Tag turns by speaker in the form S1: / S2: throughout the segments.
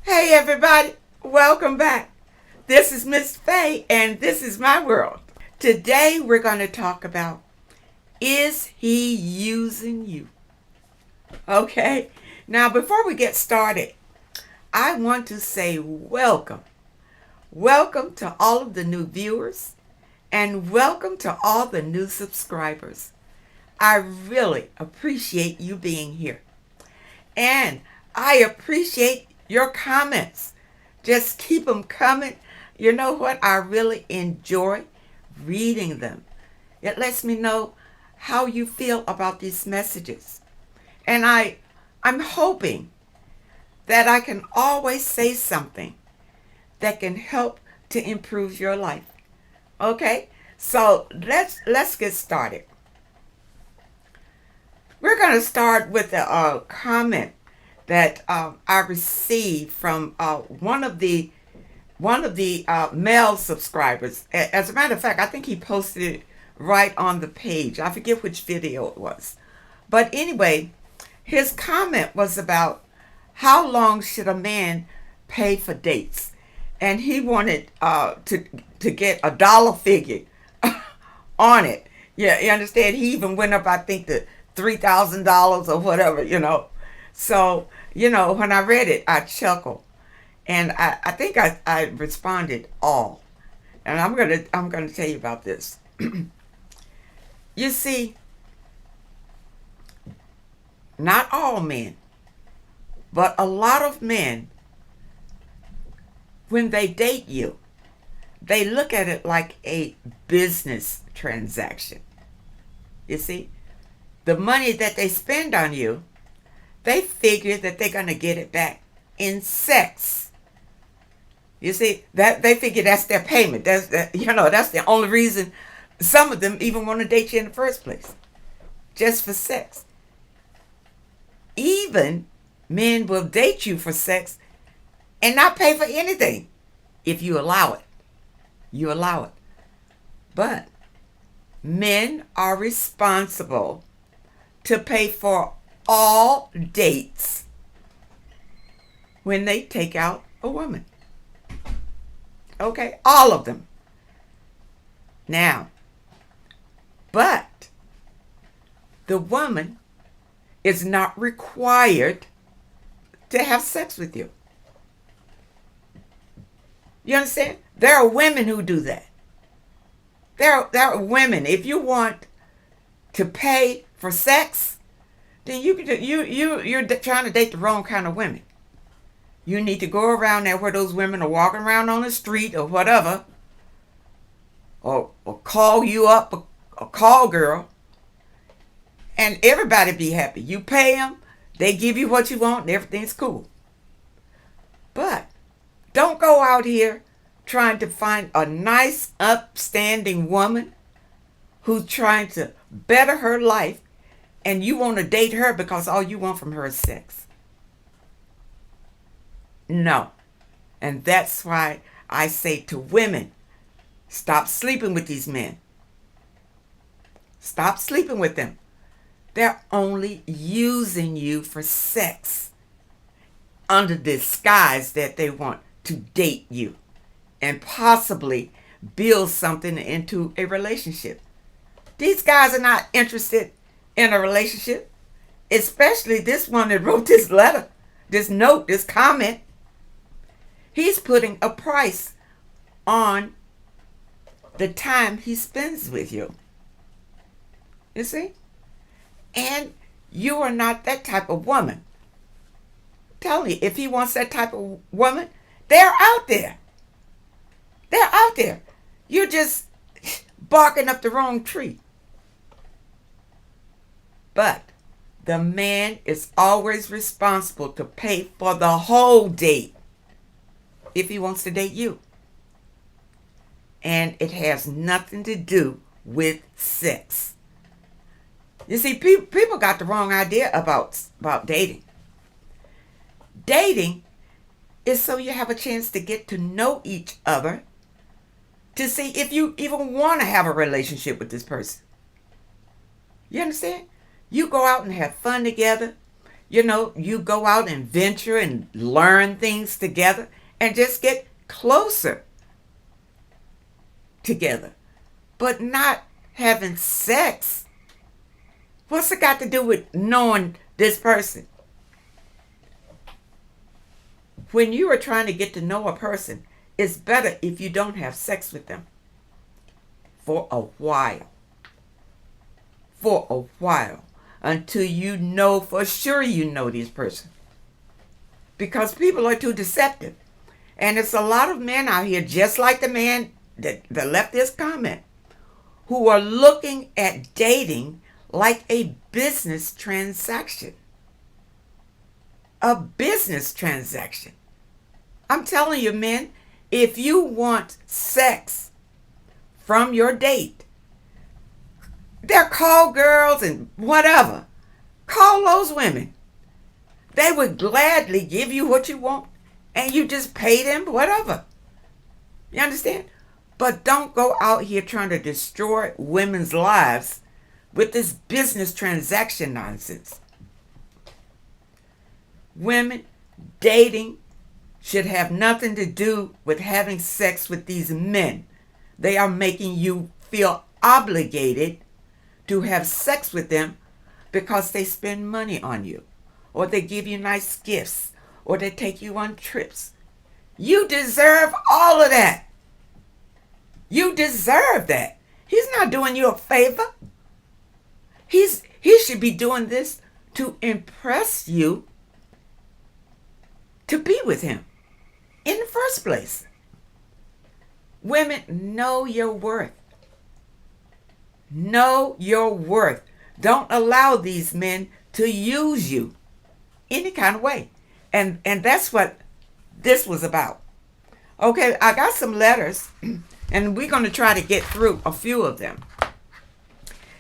S1: Hey everybody, welcome back. This is Miss Faye and this is my world. Today we're going to talk about, is he using you? Okay, now before we get started, I want to say welcome. Welcome to all of the new viewers and welcome to all the new subscribers. I really appreciate you being here. And I appreciate your comments. Just keep them coming. You know what? I really enjoy reading them. It lets me know how you feel about these messages. And I'm hoping that I can always say something that can help to improve your life. Okay? So let's get started. We're going to start with a comment that I received from one of the male subscribers. As a matter of fact, I think he posted it right on the page. I forget which video it was. But anyway, his comment was about how long should a man pay for dates? And he wanted to get a dollar figure on it. Yeah, you understand? He even went up, I think, to $3,000 or whatever. So, when I read it, I chuckled. And I think I responded all. And I'm gonna tell you about this. You see, not all men, but a lot of men, when they date you, they look at it like a business transaction. You see, the money that they spend on you, they figure that they're going to get it back in sex. You see, that they figure that's their payment. That's the only reason some of them even want to date you in the first place, just for sex. Even men will date you for sex and not pay for anything if you allow it. You allow it. But men are responsible to pay for all dates when they take out a woman. Okay, all of them. Now, but the woman is not required to have sex with you. You understand? There are women who do that. There are women. If you want to pay for sex, then you're trying to date the wrong kind of women. You need to go around there where those women are walking around on the street or whatever, or call you up a call girl, and everybody be happy. You pay them, they give you what you want, and everything's cool. But don't go out here trying to find a nice, upstanding woman who's trying to better her life, and you want to date her because all you want from her is sex. No. And that's why I say to women, stop sleeping with these men. Stop sleeping with them. They're only using you for sex under disguise that they want to date you and possibly build something into a relationship. These guys are not interested in a relationship, especially this one that wrote this letter, this note, this comment. He's putting a price on the time he spends with you. You see? And you are not that type of woman. Tell me, if he wants that type of woman, they're out there. They're out there. You're just barking up the wrong tree. But the man is always responsible to pay for the whole date if he wants to date you. And it has nothing to do with sex. You see, people got the wrong idea about dating. Dating is so you have a chance to get to know each other, to see if you even want to have a relationship with this person. You understand? You go out and have fun together. You go out and venture and learn things together and just get closer together. But not having sex. What's it got to do with knowing this person? When you are trying to get to know a person, it's better if you don't have sex with them for a while. For a while. Until you know for sure you know this person. Because people are too deceptive. And it's a lot of men out here, just like the man that left this comment, who are looking at dating like a business transaction. A business transaction. I'm telling you, men, if you want sex from your date, they're call girls and whatever. Call those women. They would gladly give you what you want, and you just pay them whatever. You understand? But don't go out here trying to destroy women's lives with this business transaction nonsense. Women dating should have nothing to do with having sex with these men. They are making you feel obligated to have sex with them because they spend money on you, or they give you nice gifts, or they take you on trips. You deserve all of that. You deserve that. He's not doing you a favor. He should be doing this to impress you to be with him in the first place. Women, know your worth. Know your worth. Don't allow these men to use you any kind of way. And that's what this was about. Okay, I got some letters, and we're going to try to get through a few of them.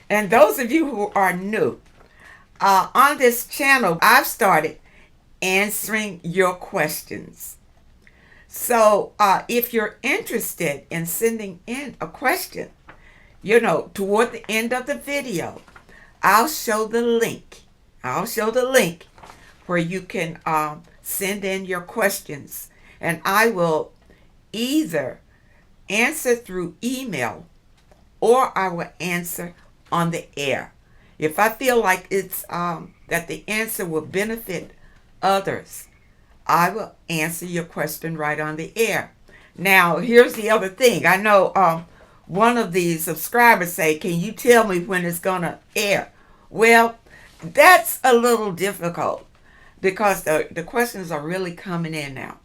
S1: And those of you who are new, on this channel, I've started answering your questions. So if you're interested in sending in a question, toward the end of the video, I'll show the link. I'll show the link where you can send in your questions. And I will either answer through email or I will answer on the air. If I feel like it's that the answer will benefit others, I will answer your question right on the air. Now, here's the other thing. I know one of the subscribers say, can you tell me when it's going to air? Well, that's a little difficult because the questions are really coming in now.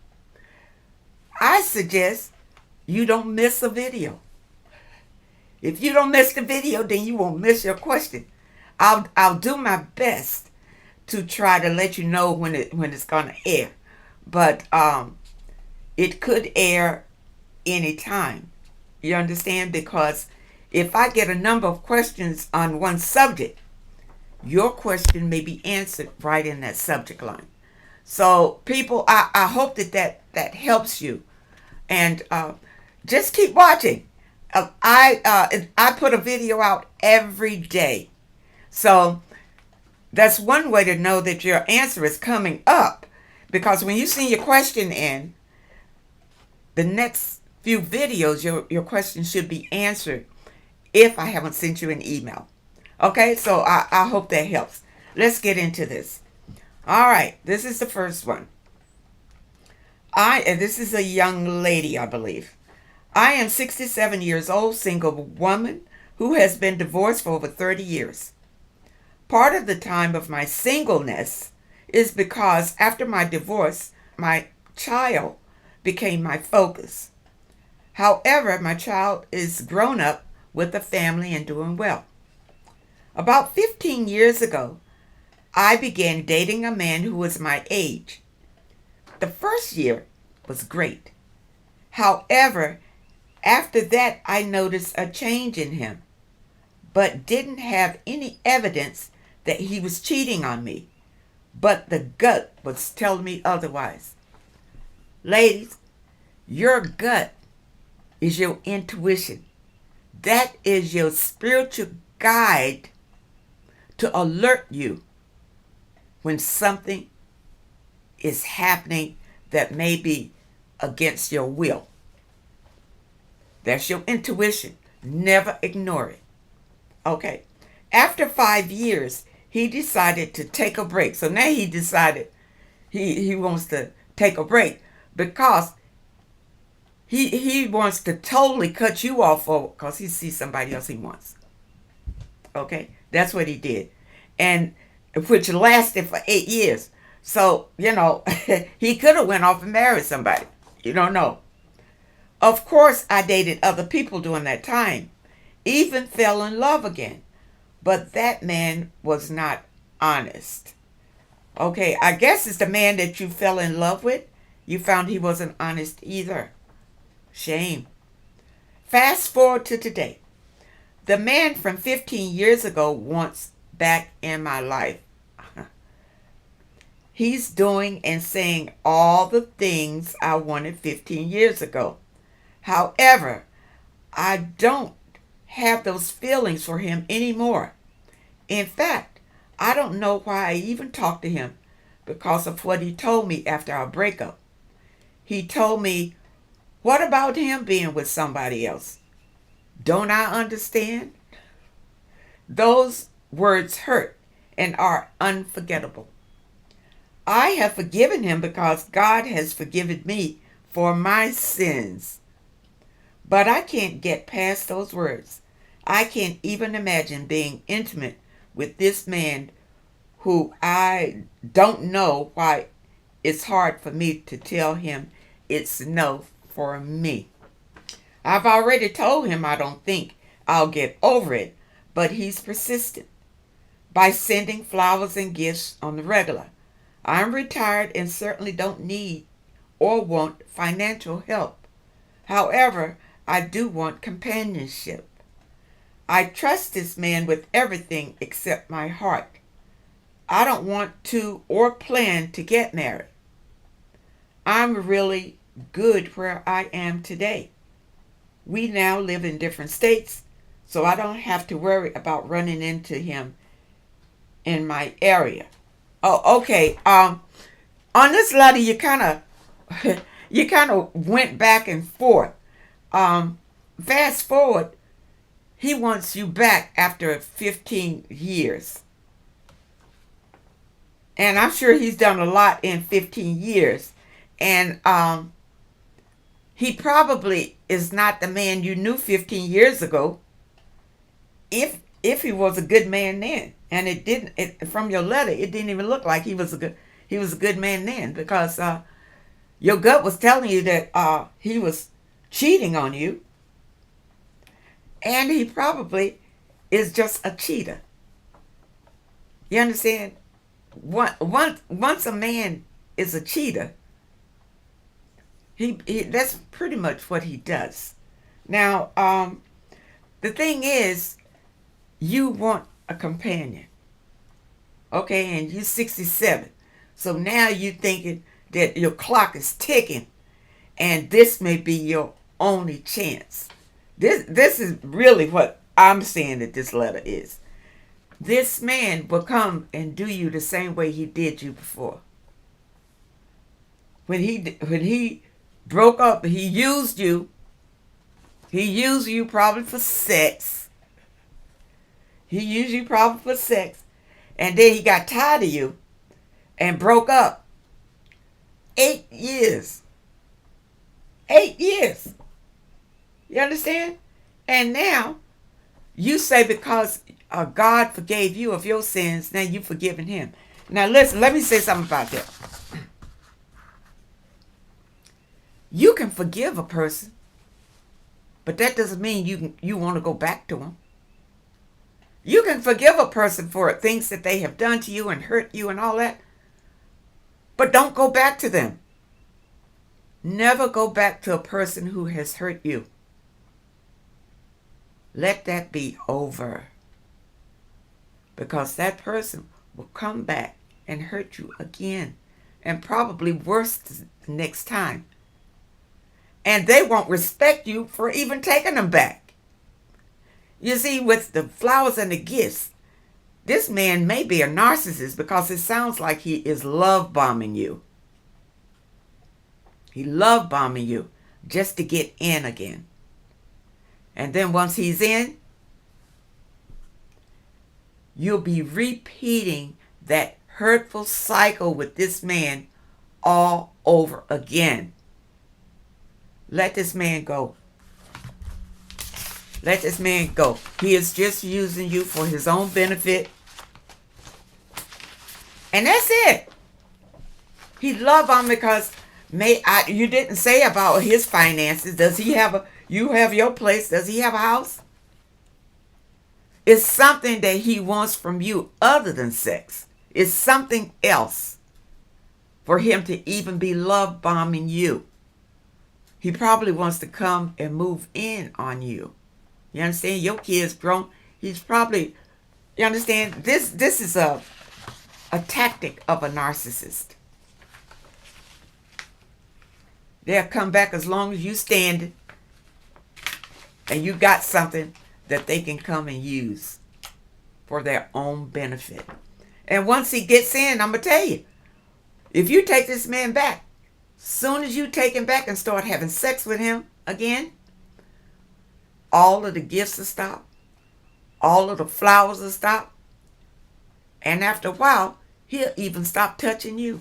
S1: I suggest you don't miss a video. If you don't miss the video, then you won't miss your question. I'll do my best to try to let you know when it's going to air. But it could air anytime. You understand? Because if I get a number of questions on one subject, your question may be answered right in that subject line. So people, I hope that helps you. And just keep watching. I put a video out every day. So that's one way to know that your answer is coming up. Because when you send your question in, the next few videos, your question should be answered if I haven't sent you an email. Okay, so I hope that helps. Let's get into this. All right, this is the first one. This is a young lady, I believe. I am 67 years old, single woman who has been divorced for over 30 years. Part of the time of my singleness is because after my divorce, my child became my focus. However, my child is grown up with a family and doing well. About 15 years ago, I began dating a man who was my age. The first year was great. However, after that, I noticed a change in him, but didn't have any evidence that he was cheating on me. But the gut was telling me otherwise. Ladies, your gut is your intuition. That is your spiritual guide to alert you when something is happening that may be against your will. That's your intuition. Never ignore it. Okay. After 5 years, he decided to take a break. So now he decided he wants to take a break because he wants to totally cut you off because he sees somebody else he wants. Okay. That's what he did. And which lasted for 8 years. So, he could have went off and married somebody. You don't know. Of course, I dated other people during that time. Even fell in love again. But that man was not honest. Okay, I guess it's the man that you fell in love with. You found he wasn't honest either. Shame. Fast forward to today. The man from 15 years ago wants back in my life. He's doing and saying all the things I wanted 15 years ago. However, I don't have those feelings for him anymore. In fact, I don't know why I even talked to him because of what he told me after our breakup. He told me, what about him being with somebody else? Don't I understand? Those words hurt and are unforgettable. I have forgiven him because God has forgiven me for my sins. But I can't get past those words. I can't even imagine being intimate with this man who I don't know why it's hard for me to tell him it's no for me. I've already told him I don't think I'll get over it, but he's persistent by sending flowers and gifts on the regular. I'm retired and certainly don't need or want financial help. However, I do want companionship. I trust this man with everything except my heart. I don't want to or plan to get married. I'm really good where I am today. We now live in different states, so I don't have to worry about running into him in my area. Oh, okay. On this letter, you kind of went back and forth. Fast forward, he wants you back after 15 years. And I'm sure he's done a lot in 15 years. And he probably is not the man you knew 15 years ago. If he was a good man then. And it didn't, from your letter, it didn't even look like he was a good man then, because your gut was telling you that he was cheating on you. And he probably is just a cheater. You understand? Once a man is a cheater, he that's pretty much what he does. Now, the thing is, you want a companion. Okay, and you're 67. So now you're thinking that your clock is ticking and this may be your only chance. This is really what I'm saying that this letter is. This man will come and do you the same way he did you before. When he broke up, he used you. He used you probably for sex. He used you probably for sex. And then he got tired of you and broke up. 8 years. 8 years. You understand? And now you say because God forgave you of your sins, now you've forgiven him. Now listen, let me say something about that. You can forgive a person, but that doesn't mean you want to go back to him. You can forgive a person for things that they have done to you and hurt you and all that, but don't go back to them. Never go back to a person who has hurt you. Let that be over. Because that person will come back and hurt you again. And probably worse the next time. And they won't respect you for even taking them back. You see, with the flowers and the gifts, This man may be a narcissist because it sounds like he is love bombing you. He love bombing you just to get in again. And then once he's in, you'll be repeating that hurtful cycle with this man all over again. Let this man go. Let this man go. He is just using you for his own benefit. And that's it. He love him because you didn't say about his finances. Does he have you have your place? Does he have a house? It's something that he wants from you other than sex. It's something else for him to even be love bombing you. He probably wants to come and move in on you. You understand? Your kid's grown. He's probably, you understand? This is a tactic of a narcissist. They'll come back as long as you stand and you got something that they can come and use for their own benefit. And once he gets in, I'm going to tell you, if you take this man back, soon as you take him back and start having sex with him again, all of the gifts will stop. All of the flowers will stop. And after a while, he'll even stop touching you.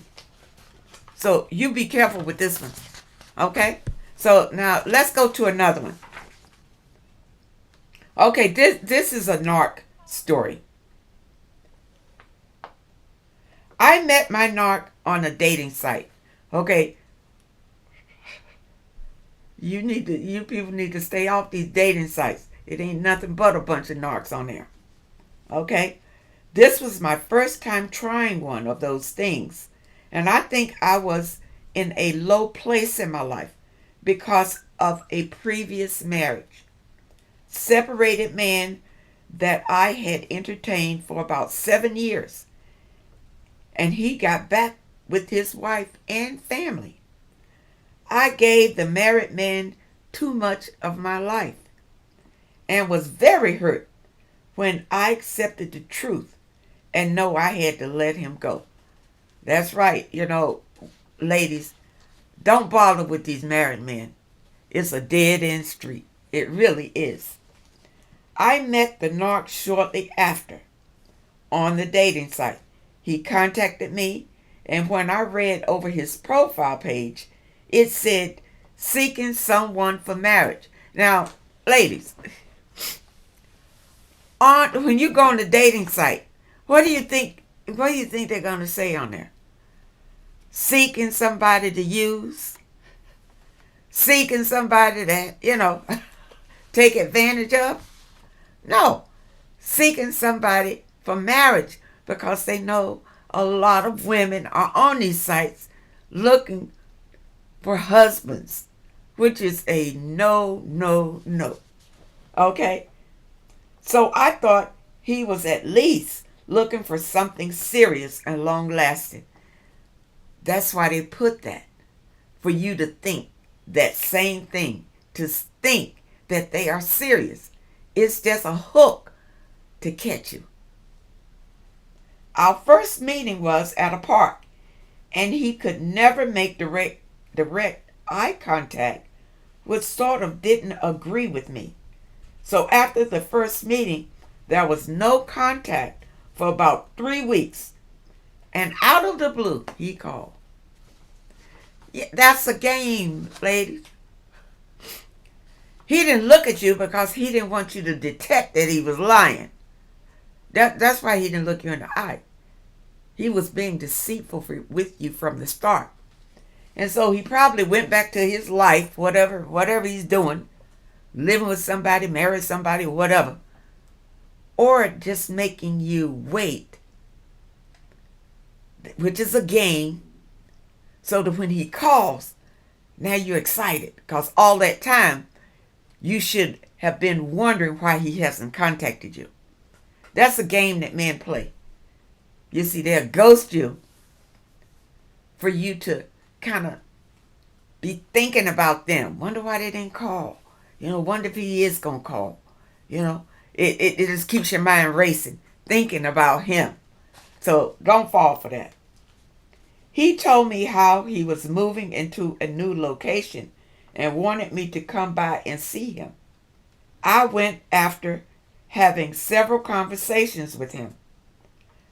S1: So you be careful with this one. Okay? So now let's go to another one. Okay, this is a narc story. I met my narc on a dating site. Okay. You people need to stay off these dating sites. It ain't nothing but a bunch of narcs on there. Okay? This was my first time trying one of those things. And I think I was in a low place in my life because of a previous marriage. Separated man that I had entertained for about 7 years. And he got back with his wife and family. I gave the married man too much of my life and was very hurt when I accepted the truth and know I had to let him go. That's right, ladies, don't bother with these married men. It's a dead-end street. It really is. I met the narc shortly after on the dating site. He contacted me, and when I read over his profile page, it said, seeking someone for marriage. Now, ladies, when you go on the dating site, what do you think they're going to say on there? Seeking somebody to use? Seeking somebody that, take advantage of? No. Seeking somebody for marriage because they know a lot of women are on these sites looking for husbands, which is a no, no, no. Okay? So I thought he was at least looking for something serious and long-lasting. That's why they put that, for you to think that same thing, to think that they are serious. It's just a hook to catch you. Our first meeting was at a park, and he could never make direct eye contact, which sort of didn't agree with me. So after the first meeting, there was no contact for about 3 weeks. And out of the blue, he called. Yeah, that's a game, ladies. He didn't look at you because he didn't want you to detect that he was lying. That's why he didn't look you in the eye. He was being deceitful with you from the start. And so he probably went back to his life, whatever he's doing, living with somebody, married somebody, whatever. Or just making you wait, which is a game, so that when he calls, now you're excited. Because all that time, you should have been wondering why he hasn't contacted you. That's a game that men play. You see, they'll ghost you for you to kind of be thinking about them. Wonder why they didn't call. Wonder if he is going to call. It just keeps your mind racing. thinking about him. So don't fall for that. He told me how he was moving into a new location and wanted me to come by and see him. I went after having several conversations with him.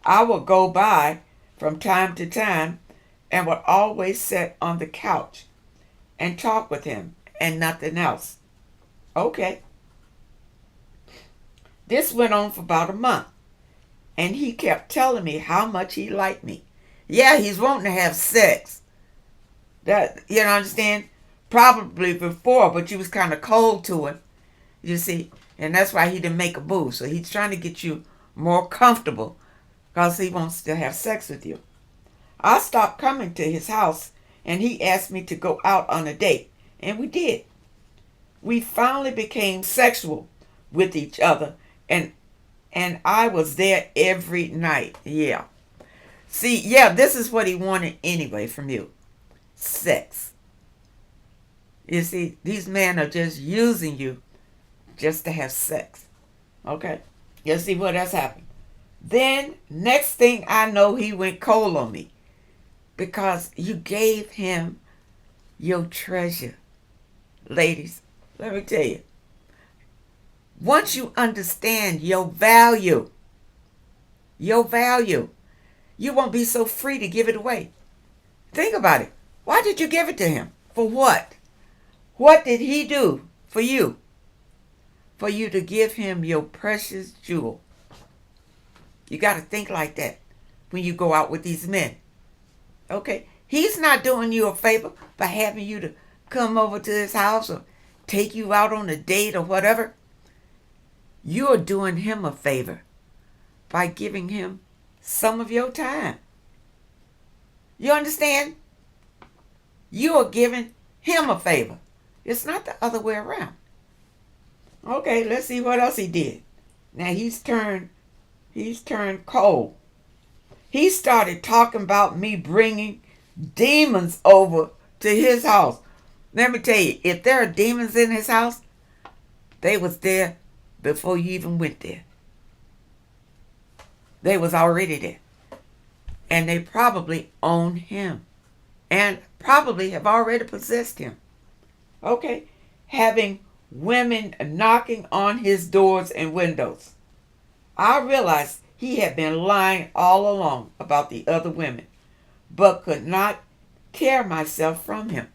S1: I would go by from time to time and would always sit on the couch and talk with him and nothing else. Okay. This went on for about a month, and he kept telling me how much he liked me. Yeah, he's wanting to have sex. That, you know, understand? Probably before, but you was kind of cold to him, you see. And that's why he didn't make a move. So he's trying to get you more comfortable because he wants to have sex with you. I stopped coming to his house, and he asked me to go out on a date. And we did. We finally became sexual with each other, and I was there every night. Yeah. See, yeah, this is what he wanted anyway from you. Sex. You see, these men are just using you just to have sex. Okay? You see what has happened. Then, next thing I know, he went cold on me because you gave him your treasure. Ladies, let me tell you. Once you understand your value, you won't be so free to give it away. Think about it. Why did you give it to him? For what? What did he do for you? For you to give him your precious jewel. You got to think like that when you go out with these men. Okay? He's not doing you a favor by having you to come over to his house or take you out on a date or whatever. You're doing him a favor by giving him some of your time. You understand? You are giving him a favor. It's not the other way around. Okay, let's see what else he did. Now he's turned cold. He started talking about me bringing demons over to his house. Let me tell you, if there are demons in his house, they was there before you even went there. They was already there. And they probably own him. And probably have already possessed him. Okay? Having women knocking on his doors and windows. I realized he had been lying all along about the other women, but could not tear myself from him.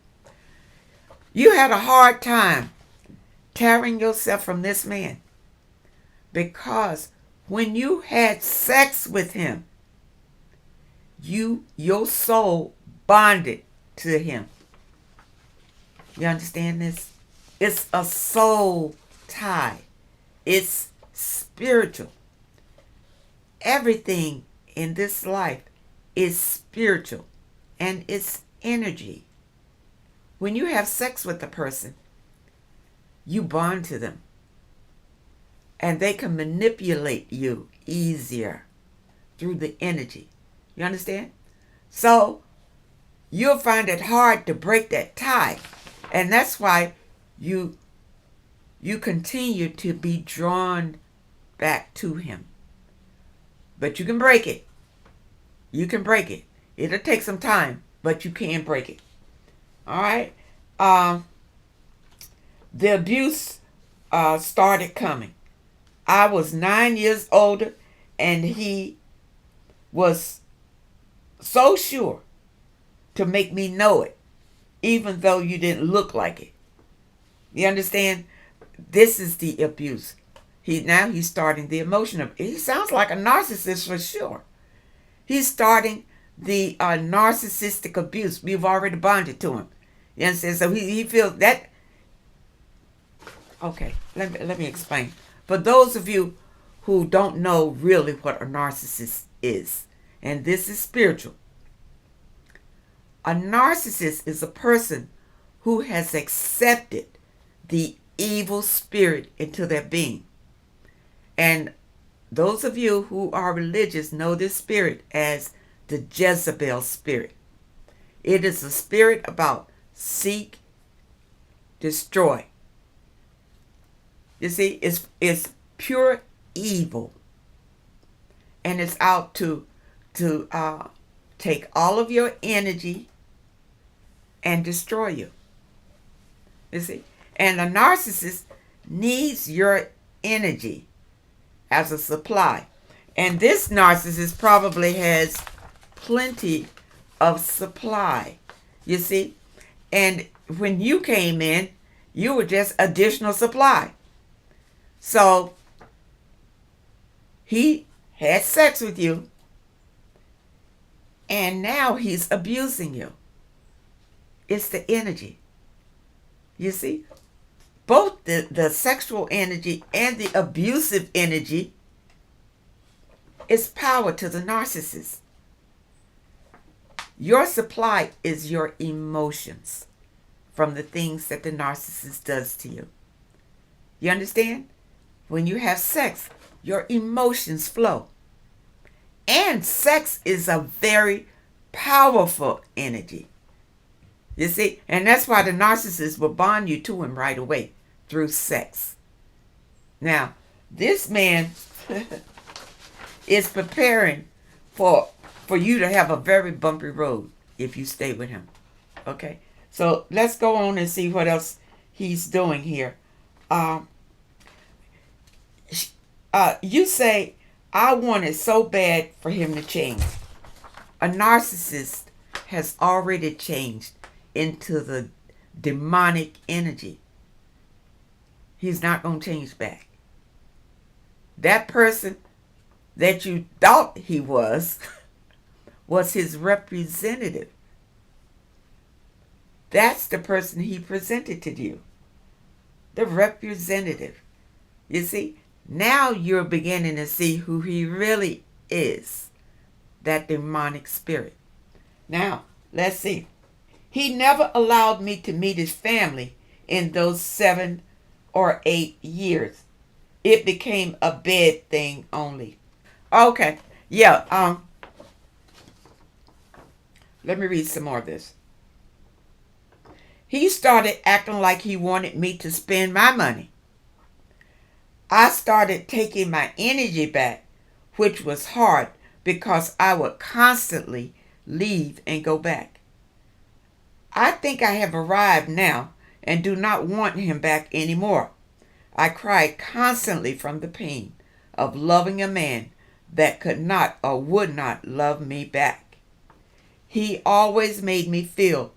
S1: You had a hard time tearing yourself from this man because when you had sex with him, your soul bonded to him. You understand this? It's a soul tie. It's spiritual. Everything in this life is spiritual and it's energy. When you have sex with a person, you bond to them. And they can manipulate you easier through the energy. You understand? So you'll find it hard to break that tie. And that's why you continue to be drawn back to him. But you can break it. You can break it. It'll take some time, but you can break it. All right? The abuse started coming. I was 9 years older, and he was so sure to make me know it, even though you didn't look like it. You understand? This is the abuse. He's starting the emotion of. He sounds like a narcissist for sure. He's starting the narcissistic abuse. We've already bonded to him. You understand? So he feels that. Okay, let me explain. For those of you who don't know really what a narcissist is, and this is spiritual. A narcissist is a person who has accepted the evil spirit into their being. And those of you who are religious know this spirit as the Jezebel spirit. It is a spirit about seek, destroy. You see, it's pure evil. and it's out to take all of your energy and destroy you. You see? And a narcissist needs your energy as a supply. And this narcissist probably has plenty of supply. You see? And when you came in, you were just additional supply. So he had sex with you, and now he's abusing you. It's the energy. You see? Both the sexual energy and the abusive energy is power to the narcissist. Your supply is your emotions from the things that the narcissist does to you. You understand? When you have sex, your emotions flow. And sex is a very powerful energy. You see? And that's why the narcissist will bond you to him right away through sex. Now, this man is preparing for you to have a very bumpy road if you stay with him. Okay? So let's go on and see what else he's doing here. You say, I want it so bad for him to change. A narcissist has already changed into the demonic energy. He's not going to change back. That person that you thought he was his representative. That's the person he presented to you. The representative. You see? Now you're beginning to see who he really is. That demonic spirit. Now, let's see. He never allowed me to meet his family in those 7 or 8 years. It became a bed thing only. Okay. Yeah. Let me read some more of this. He started acting like he wanted me to spend my money. I started taking my energy back, which was hard because I would constantly leave and go back. I think I have arrived now and do not want him back anymore. I cried constantly from the pain of loving a man that could not or would not love me back. He always made me feel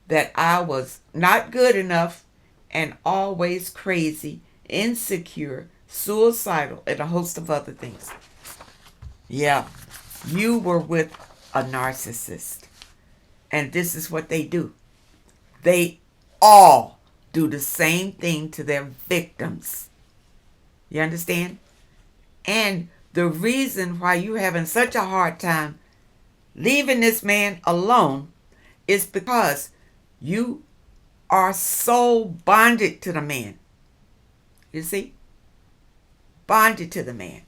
S1: that I was not good enough and always crazy, insecure, suicidal, and a host of other things. Yeah, you were with a narcissist. And this is what they do. They all do the same thing to their victims. You understand? And the reason why you're having such a hard time leaving this man alone is because you are so bonded to the man. You see? Bonded to the man.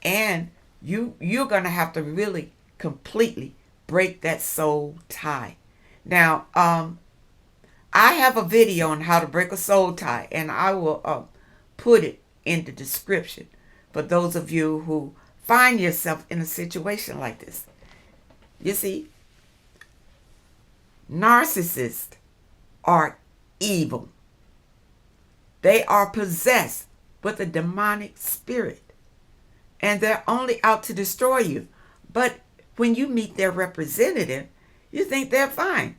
S1: And you're going to have to really completely break that soul tie. Now, I have a video on how to break a soul tie, and I will put it in the description for those of you who find yourself in a situation like this. You see, narcissists are evil. They are possessed with a demonic spirit, and they're only out to destroy you. But when you meet their representative, you think they're fine.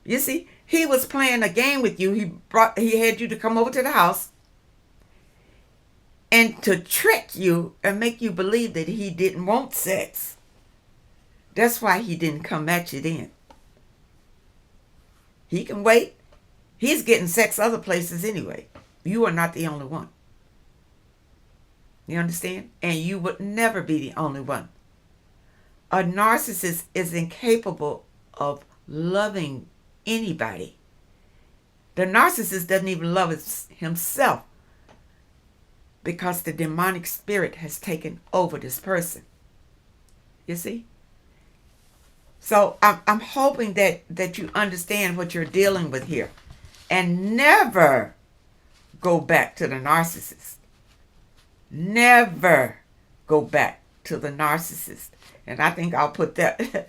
S1: You see, he was playing a game with you. He had you to come over to the house and to trick you and make you believe that he didn't want sex. That's why he didn't come at you then. He can wait. He's getting sex other places anyway. You are not the only one. You understand? And you would never be the only one. A narcissist is incapable of loving anybody. The narcissist doesn't even love himself because the demonic spirit has taken over this person. You see? So I'm hoping that you understand what you're dealing with here. And never go back to the narcissist. Never go back to the narcissist. And I think I'll put that,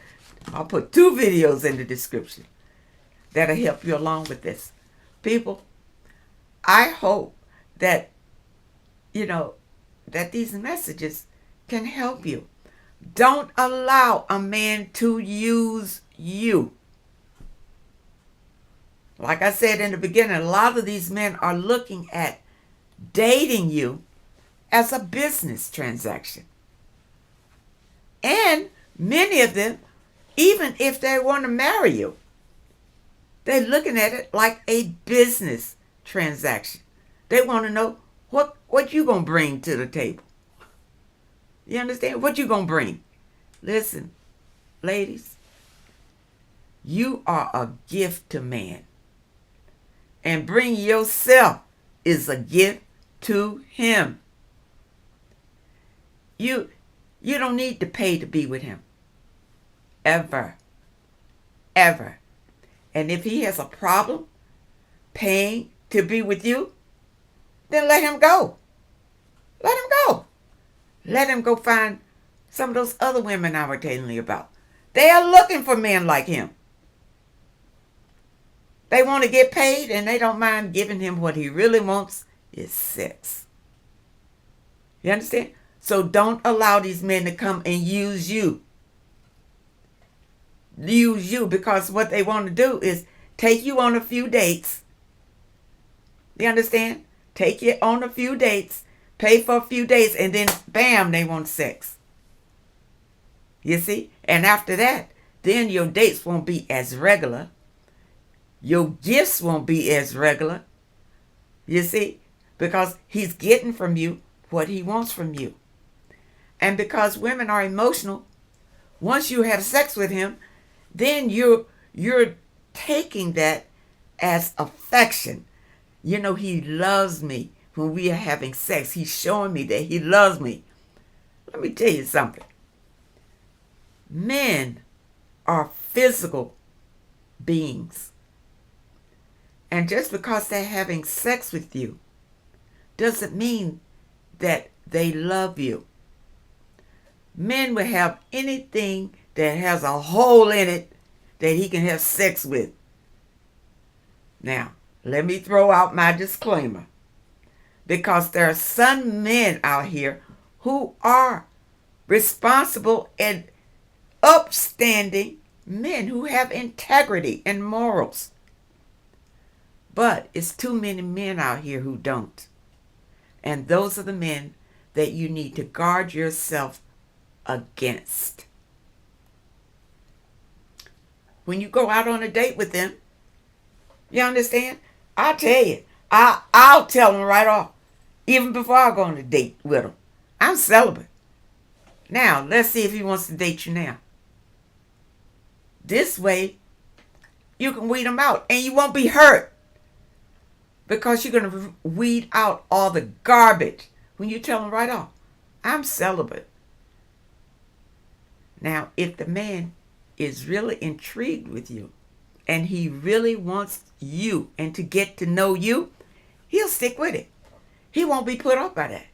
S1: I'll put 2 videos in the description that'll help you along with this. People, I hope that, that these messages can help you. Don't allow a man to use you. Like I said in the beginning, a lot of these men are looking at dating you as a business transaction. And many of them, even if they want to marry you, they're looking at it like a business transaction. They want to know what you going to bring to the table. You understand? What you going to bring? Listen, ladies, you are a gift to man. And bring yourself is a gift to him. You don't need to pay to be with him. Ever. Ever. And if he has a problem paying to be with you, then let him go. Let him go. Let him go find some of those other women I was telling you about. They are looking for men like him. They want to get paid and they don't mind giving him what he really wants is sex. You understand? So don't allow these men to come and use you. Use you, because what they want to do is take you on a few dates. You understand? Take you on a few dates, pay for a few days, and then bam, they want sex. You see? And after that, then your dates won't be as regular. Your gifts won't be as regular. You see? Because he's getting from you what he wants from you. And because women are emotional, once you have sex with him, then you're taking that as affection. He loves me when we are having sex. He's showing me that he loves me. Let me tell you something. Men are physical beings. And just because they're having sex with you doesn't mean that they love you. Men will have anything that has a hole in it that he can have sex with. Now, let me throw out my disclaimer. Because there are some men out here who are responsible and upstanding men who have integrity and morals. But it's too many men out here who don't. And those are the men that you need to guard yourself against. When you go out on a date with them, you understand? I'll tell you. I'll tell them right off. Even before I go on a date with them. I'm celibate. Now, let's see if he wants to date you now. This way, you can weed them out. And you won't be hurt. Because you're going to weed out all the garbage when you tell them right off, I'm celibate. Now, if the man is really intrigued with you and he really wants you and to get to know you, he'll stick with it. He won't be put off by that.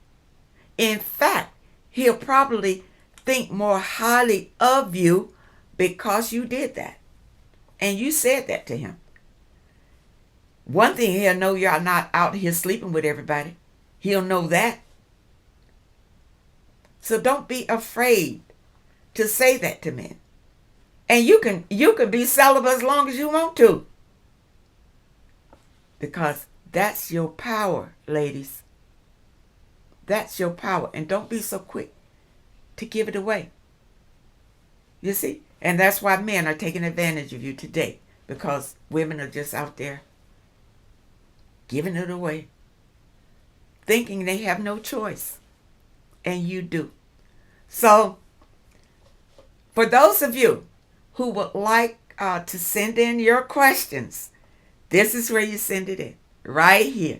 S1: In fact, he'll probably think more highly of you because you did that. And you said that to him. One thing, he'll know you're not out here sleeping with everybody. He'll know that. So don't be afraid to say that to men. And you can be celibate as long as you want to. Because that's your power, ladies. That's your power. And don't be so quick to give it away. You see? And that's why men are taking advantage of you today. Because women are just out there giving it away, thinking they have no choice, and you do. So, for those of you who would like to send in your questions, this is where you send it in, right here.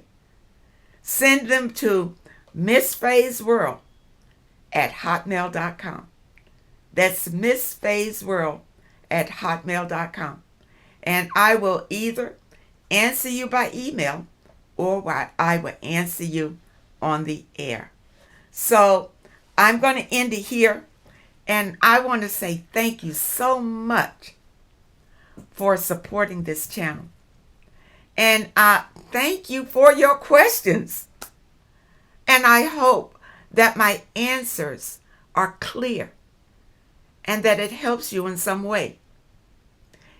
S1: Send them to MissFayesWorld@hotmail.com. That's MissFayesWorld@hotmail.com. And I will either answer you by email or I will answer you on the air. So I'm going to end it here. And I want to say thank you so much for supporting this channel. And thank you for your questions. And I hope that my answers are clear and that it helps you in some way.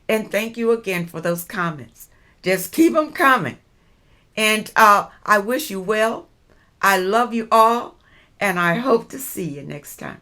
S1: And thank you again for those comments. Just keep them coming. And I wish you well. I love you all. And I hope to see you next time.